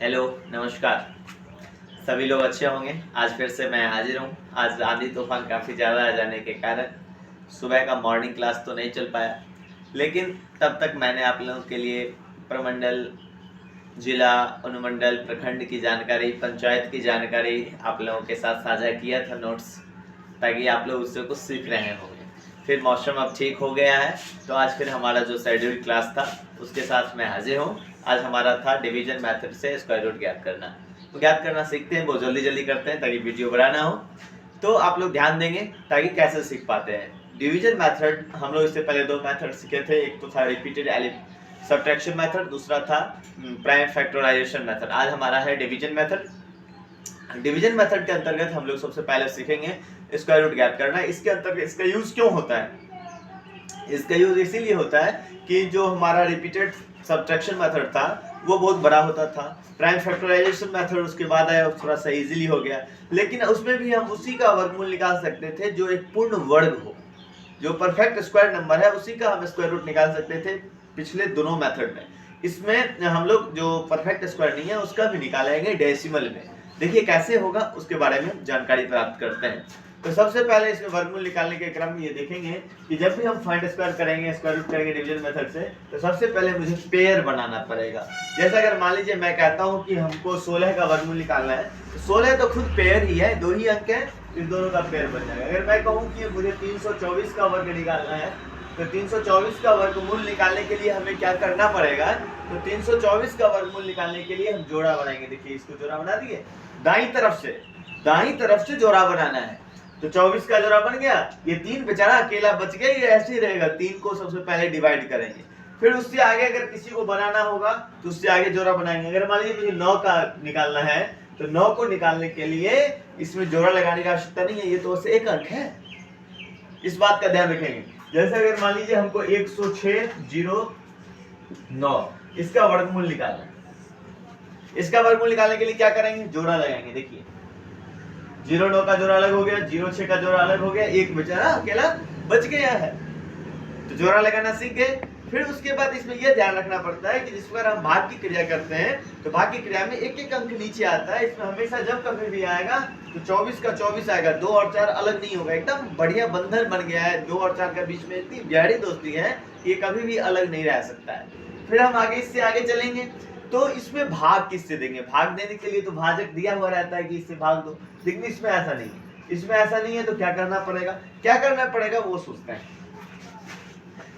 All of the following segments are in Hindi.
हेलो, नमस्कार। सभी लोग अच्छे होंगे। आज फिर से मैं हाजिर हूँ। आज आंधी तूफान काफ़ी ज़्यादा आ जाने के कारण सुबह का मॉर्निंग क्लास तो नहीं चल पाया, लेकिन तब तक मैंने आप लोगों के लिए प्रमंडल, जिला, अनुमंडल, प्रखंड की जानकारी, पंचायत की जानकारी आप लोगों के साथ साझा किया था नोट्स, ताकि आप लोग उससे कुछ सीख रहे होंगे। फिर मौसम अब ठीक हो गया है, तो आज फिर हमारा जो शेड्यूल क्लास था उसके साथ मैं हाजिर हूँ। आज हमारा था डिवीजन मेथड से स्क्वायर रूट ज्ञात करना। तो ज्ञात करना सीखते हैं, बहुत जल्दी जल्दी करते हैं ताकि वीडियो बड़ा ना हो। तो आप लोग ध्यान देंगे ताकि कैसे सीख पाते हैं। डिवीजन मेथड हम लोग इससे पहले दो मेथड सीखे थे, एक तो था रिपीटेड सब्ट्रैक्शन मेथड, दूसरा था प्राइम फैक्टराइजेशन मेथड। आज हमारा है डिवीजन मेथड। डिवीजन मेथड के अंतर्गत हम लोग सबसे पहले सीखेंगे स्क्वायर रूट ज्ञात करना। इसके अंतर्गत इसका यूज क्यों होता है? इसका यूज इसीलिए होता है कि जो हमारा रिपीटेड सब्ट्रैक्शन मेथड था वो बहुत बड़ा होता था। प्राइम फैक्टराइजेशन मेथड उसके बाद आया, थोड़ा सा इजीली हो गया, लेकिन उसमें भी हम उसी का वर्गमूल निकाल सकते थे जो एक पूर्ण वर्ग हो, जो परफेक्ट स्क्वायर नंबर है उसी का हम स्क्वायर रूट निकाल सकते थे पिछले दोनों मेथड में। इसमें हम लोग जो परफेक्ट स्क्वायर नहीं है उसका भी निकालेंगे डेसिमल में। देखिए कैसे होगा उसके बारे में जानकारी प्राप्त करते हैं। तो सबसे पहले इसमें वर्गमूल निकालने के क्रम में ये देखेंगे कि जब भी हम फाइंड स्क्वायर करेंगे, स्क्वायर रूट करेंगे डिवीजन मेथड से, तो सबसे पहले मुझे पेयर बनाना पड़ेगा। जैसे अगर मान लीजिए मैं कहता हूँ कि हमको 16 का वर्गमूल निकालना है, तो 16 तो खुद पेयर ही है, दो ही अंक है, इन दोनों का पेयर बन जाएगा। अगर मैं कहूँ कि मुझे 324 का वर्ग निकालना है, तो 324 का वर्गमूल निकालने के लिए हमें क्या करना पड़ेगा? तो 324 का वर्गमूल निकालने के लिए हम जोड़ा बनाएंगे। देखिए इसको जोड़ा बना दिए, दाईं तरफ से जोड़ा बनाना है। तो 24 का जोड़ा बन गया, ये 3 बेचारा अकेला बच गया, ये ऐसे ही रहेगा। 3 को सबसे पहले डिवाइड करेंगे, फिर उससे आगे अगर किसी को बनाना होगा तो उससे आगे जोड़ा बनाएंगे। अगर मान लीजिए मुझे 9 का निकालना है, तो 9 को निकालने के लिए इसमें जोड़ा लगाने की आवश्यकता नहीं है, ये तो बस एक अंक है। इस बात का ध्यान रखेंगे। जैसे अगर मान लीजिए हमको 106.09 इसका वर्गमूल निकालना है, इसका वर्गमूल निकालने के लिए क्या करेंगे? जोड़ा लगाएंगे। देखिए 09 का जोड़ा अलग हो गया, 06 का जोड़ा अलग हो गया, एक बेचारा अकेला बच गया है, तो जोड़ा लगाना सीख गए। फिर उसके बाद इसमें यह ध्यान रखना पड़ता है कि जिस पर हम भाग की क्रिया करते हैं, तो भाग की क्रिया में एक एक अंक नीचे आता है। इसमें हमेशा जब कभी भी आएगा तो 24 का 24 आएगा, 2 और 4 अलग नहीं होगा। एकदम बढ़िया बंधन बन गया है, 2 और 4 के बीच में इतनी गहरी दोस्ती है कि ये कभी भी अलग नहीं रह सकता है। फिर हम आगे इससे आगे चलेंगे, तो इसमें भाग किससे देंगे? भाग देने के लिए तो भाजक दिया हुआ रहता है कि इससे भाग दो, लेकिन इसमें ऐसा नहीं है। इसमें ऐसा नहीं है, तो क्या करना पड़ेगा वो सोचते हैं।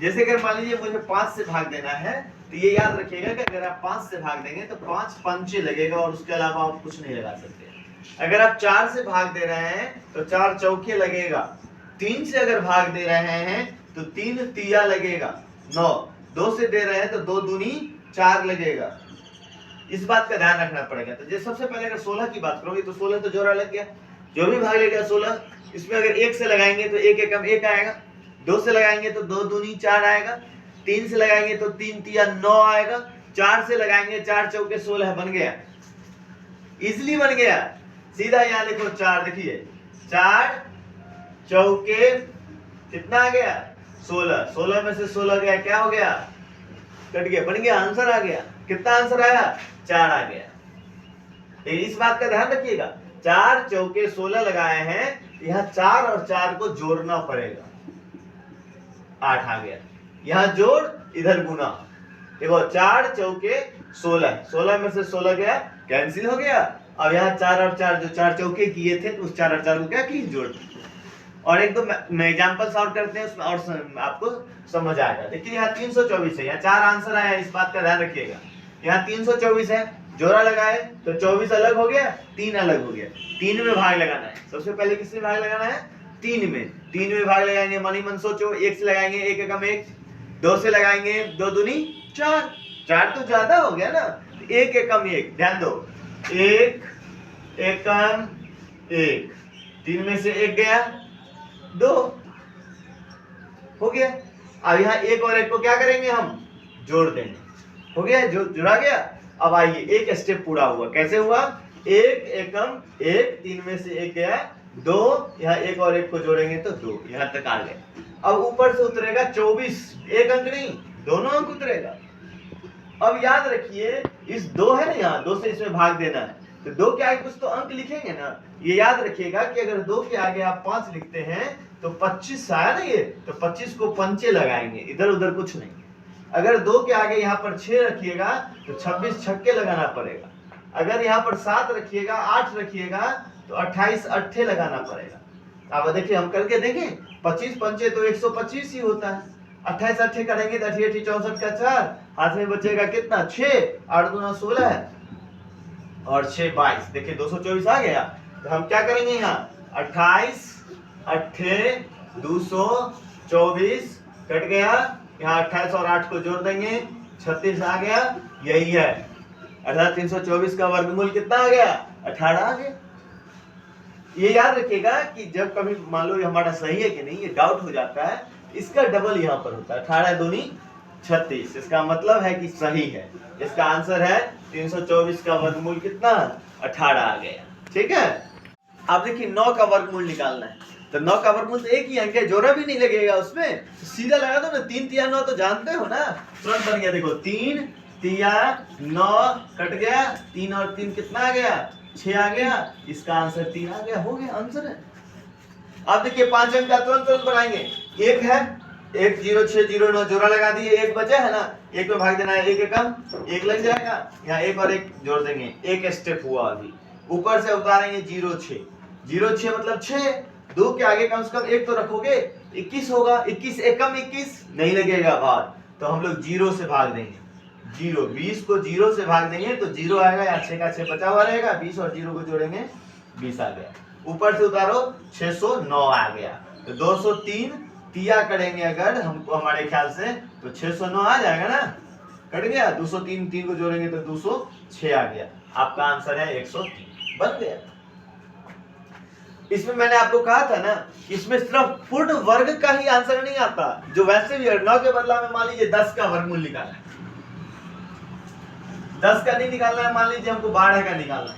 जैसे अगर मान लीजिए मुझे 5 से भाग देना है, तो ये याद रखिएगा कि अगर आप 5 से भाग देंगे तो 5 पंचे लगेगा और उसके अलावा आप कुछ नहीं लगा सकते। अगर आप 4 से भाग दे रहे हैं तो 4 चौके लगेगा। 3 से अगर भाग दे रहे हैं तो 3 तिया लगेगा 9। 2 से दे रहे हैं तो 2 दूनी 4 लगेगा। इस बात का ध्यान रखना पड़ेगा। तो जैसे सबसे पहले अगर 16 की बात करोगे तो 16 तो जोड़ा लग गया, जो भी भाग लेगा 16। इसमें अगर 1 से लगाएंगे तो 1 एकम 1 आएगा, 2 से लगाएंगे तो 2 दूनी 4 आएगा, 3 से लगाएंगे तो 3 तिया 9 आएगा, 4 से लगाएंगे 4 चौके 16 बन गया, इजिली बन गया। सीधा यहाँ लिखो 4, देखिए 4 चौके कितना आ गया? 16। 16 में से 16 गया, क्या हो गया? कट गया, बन गया, आंसर आ गया। कितना आंसर आया? 4 आ गया। तो इस बात का ध्यान रखिएगा, 4 चौके 16 लगाए हैं, यहाँ 4 और 4 को जोड़ना पड़ेगा, 8 आ गया। यहाँ जोड़, इधर गुना। देखो 4 चौके 16, 16 में से 16 गया, कैंसिल हो गया। अब यहाँ 4 और 4 जो 4 चौके किए थे, तो उस 4 और 4 को क्या किए? जोड़। और एक दो मैं एग्जांपल सॉल्व करते हैं, उसमें और आपको समझ आएगा। देखिए यहाँ 324 है, यहाँ 4 आंसर आया, इस बात का ध्यान रखिएगा। यहाँ 324 है, जोड़ा लगाए तो 24 अलग हो गया, 3 अलग हो गया। 3 में भाग लगाना है। सबसे पहले किसमें भाग लगाना है? 3 में। 3 में भाग लगाएंगे, मनी मन सोचो। 1 से लगाएंगे 1 एकम 1, 2 से लगाएंगे 2 दूनी 4, 4 तो ज्यादा हो गया ना, 1 एकम 1। ध्यान दो, 1 एकम 1, 3 में से 1 गया, 2 हो गया। अब यहाँ 1 और 1 को क्या करेंगे? हम जोड़ देंगे। हो गया, जो जुड़ा गया। अब आइए, एक स्टेप पूरा हुआ। कैसे हुआ? 1 एकम 1, 3 में से 1 गया, 2, यहाँ 1 और 1 को जोड़ेंगे तो 2, यहाँ तक आ गए। अब ऊपर से उतरेगा 24, एक अंक नहीं, दोनों अंक उतरेगा। अब याद रखिए, इस 2 है ना यहाँ, 2 से इसमें भाग देना है, तो 2 के आगे कुछ तो अंक लिखेंगे ना। ये याद रखिएगा कि अगर 2 के आगे आप 5 लिखते हैं तो 25 आया ना ये, तो 25 को पंचे लगाएंगे, इधर उधर कुछ नहीं। अगर 2 के आगे यहाँ पर 6 रखिएगा तो 26 छक्के लगाना पड़ेगा। अगर यहाँ पर 7 रखिएगा, 8 रखिएगा तो 28 अट्ठे लगाना पड़ेगा। अब देखिए हम करके देखें, 25 पंचे तो 125 ही होता है। 28 अट्ठे करेंगे तो 88 64 का 4, हाथ में बचेगा कितना 6, 8 दूना 16 और 6 22। देखिए 224 आ गया। तो हम क्या करेंगे यहाँ 28 अट्ठे 224 कट गया, यहाँ 28 और 8 को जोड़ देंगे 36 आ गया, यही है। अर्थात 324 का वर्गमूल कितना आ गया 18 आ गया। ये याद रखिएगा कि जब कभी मान लो हमारा सही है कि नहीं, ये डाउट हो जाता है, इसका डबल यहाँ पर होता है, 18 दूनी 36, इसका मतलब है कि सही है। इसका आंसर है 324 का वर्गमूल कितना 18 आ गया। ठीक है, आप देखिए 9 का वर्गमूल निकालना है, तो 9 का वर्गमूल तो एक ही अंक है, जोड़ा भी नहीं लगेगा उसमें, तो सीधा लगा दो ना। 3 तिया 9 तो जानते हो ना, तुरंत बन गया। देखो 3 तिया 9 कट गया, 3 और 3 कितना आ गया 6 आ गया, इसका आंसर 3 आ गया, हो गया आंसर है। अब देखिए 5 अंक का तुरंत बनाएंगे। एक है 1 0 6 0 9 जोड़ा लगा दिए, एक बचा है ना, एक में भाग देना है, एक कम एक लग जाएगा, यहाँ एक और एक जोड़ देंगे, एक स्टेप हुआ। अभी ऊपर से उतारेंगे 0 6 0 6 मतलब 6, 2 के आगे कम से कम एक तो रखोगे, 21 होगा, 21 एकम 21 नहीं लगेगा भाग, तो हम लोग 0 से भाग देंगे। 0 20 को 0 से भाग देंगे तो 0 आएगा, या 6 का 6 बचा हुआ रहेगा, 20 और 0 को जोड़ेंगे 20 आ गया। ऊपर से उतारो 609 आ गया, तो 203 तिया करेंगे अगर हमको हमारे ख्याल से तो 609 आ जाएगा ना, कट गया। 203 3 को जोड़ेंगे तो 206 आ गया, आपका आंसर है 103 बन गया। इसमें मैंने आपको कहा था ना, इसमें सिर्फ पूर्ण वर्ग का ही आंसर नहीं आता, जो वैसे भी 9 के बदला में मान लीजिए 10 का वर्गमूल निकालना है, 10 का नहीं निकालना है, मान लीजिए हमको 12 का निकालना है।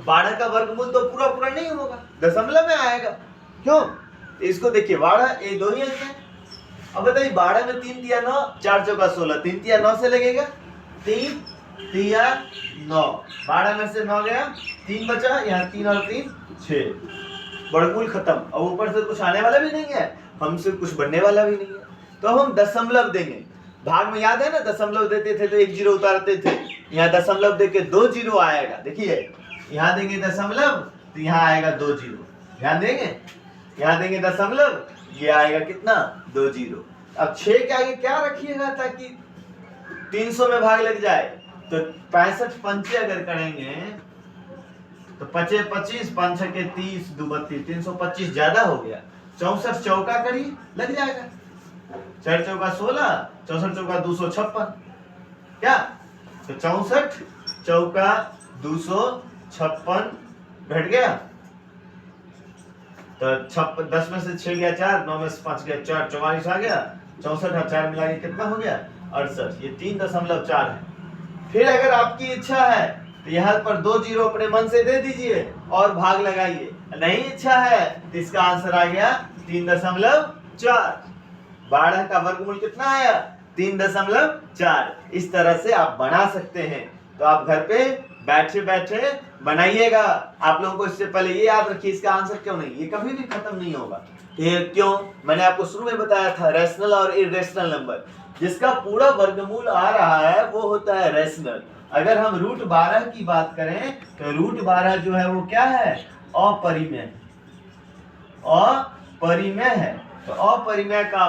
12 का वर्गमूल तो पूरा पूरा नहीं होगा, दशमलव में आएगा। क्यों? इसको देखिए 12 ये 2 ही अंक है। अब बताइए 12 में 3 तिया 9, 4 चौका 16, 3 तिया 9 से लगेगा, 3 तिया 9, 12 में से 9 गया, 3 बचा, यहाँ 3 और 3 6, वर्गमूल खत्म। और ऊपर से कुछ आने वाला भी नहीं है, हमसे कुछ बनने वाला भी नहीं है, तो हम दशमलव देंगे। भाग में याद है ना, दशमलव देते थे तो 1 0 उतारते थे, यहाँ दशमलव देके 2 0 आएगा। देखिए यहाँ देंगे दशमलव तो यहाँ आएगा 2 0, ध्यान देंगे, यहाँ देंगे दशमलव, ये आएगा कितना 2 0। अब 6 के आगे क्या रखिएगा ताकि 300 में भाग लग जाए, तो 65 पंचे अगर करेंगे तो 25 25 5 6 के 30 2 32 325 ज्यादा हो गया। 64 चौका करिए लग जाएगा, 4 चौका 16, 64 चौका 256, क्या तो 64 चौका 256 घट गया, तो 10 में से 6 गया 4, 9 में से 5 गया 4, 44 आ गया। 64 और 4 मिला के कितना हो गया 68, ये 3.4 है। फिर अगर आपकी इच्छा है तो यहाँ पर 2 0 अपने मन से दे दीजिए और भाग लगाइए, नहीं इच्छा है तो इसका आंसर आ गया 3.4। 12 का वर्गमूल कितना आया 3.4। इस तरह से आप बना सकते हैं, तो आप घर पे बैठे बैठे बनाइएगा। आप लोगों को इससे पहले ये याद रखिए, इसका आंसर क्यों नहीं, ये कभी भी खत्म नहीं होगा। ये क्यों, मैंने आपको शुरू में बताया था, रैशनल और इरेशनल नंबर, जिसका पूरा वर्गमूल आ रहा है वो होता है रैशनल। अगर हम √12 की बात करें तो √12 जो है वो क्या है, अपरिमेय, अपरिमेय है। तो अपरिमेय का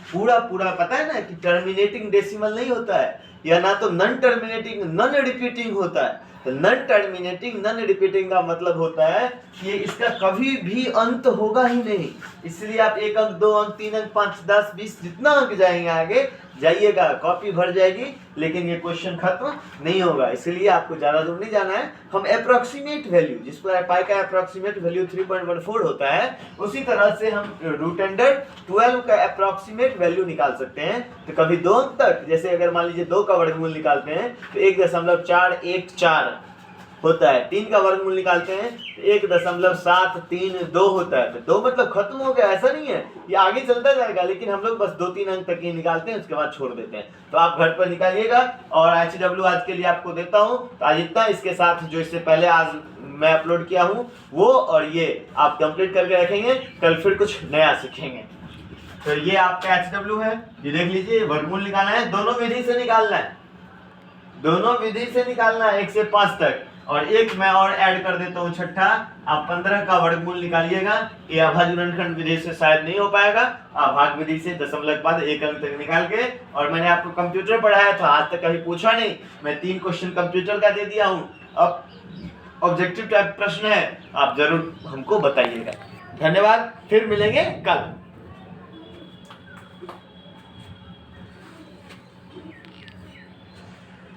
पूरा पूरा पता है ना कि टर्मिनेटिंग डेसिमल नहीं होता है, या ना तो नॉन टर्मिनेटिंग नॉन रिपीटिंग होता है। तो नॉन टर्मिनेटिंग नॉन रिपीटिंग का मतलब होता है कि इसका कभी भी अंत होगा ही नहीं, इसलिए आप 1 अंक 2 अंक 3 अंक 5 10 20 जितना अंक जाएंगे आगे जाइएगा, कॉपी भर जाएगी, लेकिन ये क्वेश्चन खत्म नहीं होगा। इसलिए आपको ज्यादा दूर नहीं जाना है। हम अप्रोक्सीमेट वैल्यू, जिस पर पाई का अप्रोक्सीमेट वैल्यू 3.14 होता है, उसी तरह से हम √12 का अप्रोक्सीमेट वैल्यू निकाल सकते हैं। तो कभी 2 अंक तक, जैसे अगर मान लीजिए 2 का वर्गमूल निकालते हैं तो 1.414 होता है। 3 का वर्गमूल निकालते हैं तो 1.732 होता है। तो 2 मतलब खत्म हो गया, ऐसा नहीं है, ये आगे चलता जाएगा, लेकिन हम लोग बस 2-3 अंक तक ही निकालते हैं, उसके बाद छोड़ देते हैं। तो आप घर पर निकालिएगा और HW आज के लिए आपको देता हूँ। तो आज इतना, इसके साथ जो इससे पहले आज मैं अपलोड किया हूँ वो और ये आप कंप्लीट करके रखेंगे, कल फिर कुछ नया सीखेंगे। तो ये आपका HW है, ये देख लीजिए, वर्गमूल निकालना है, दोनों विधि से निकालना है, दोनों विधि से निकालना है 1 से 5 तक। और एक मैं और ऐड कर देता हूँ, छठा, आप 15 का वर्गमूल निकालिएगा। ये अभाज्य गुणनखंड विधि से शायद नहीं हो पाएगा, अभाज्य विधि से दशमलव के बाद 1 अंक तक निकाल के। और मैंने आपको कंप्यूटर पढ़ाया था, आज तक कभी पूछा नहीं, मैं 3 क्वेश्चन कंप्यूटर का दे दिया हूँ। अब ऑब्जेक्टिव टाइप प्रश्न है, आप जरूर हमको बताइएगा। धन्यवाद, फिर मिलेंगे कल।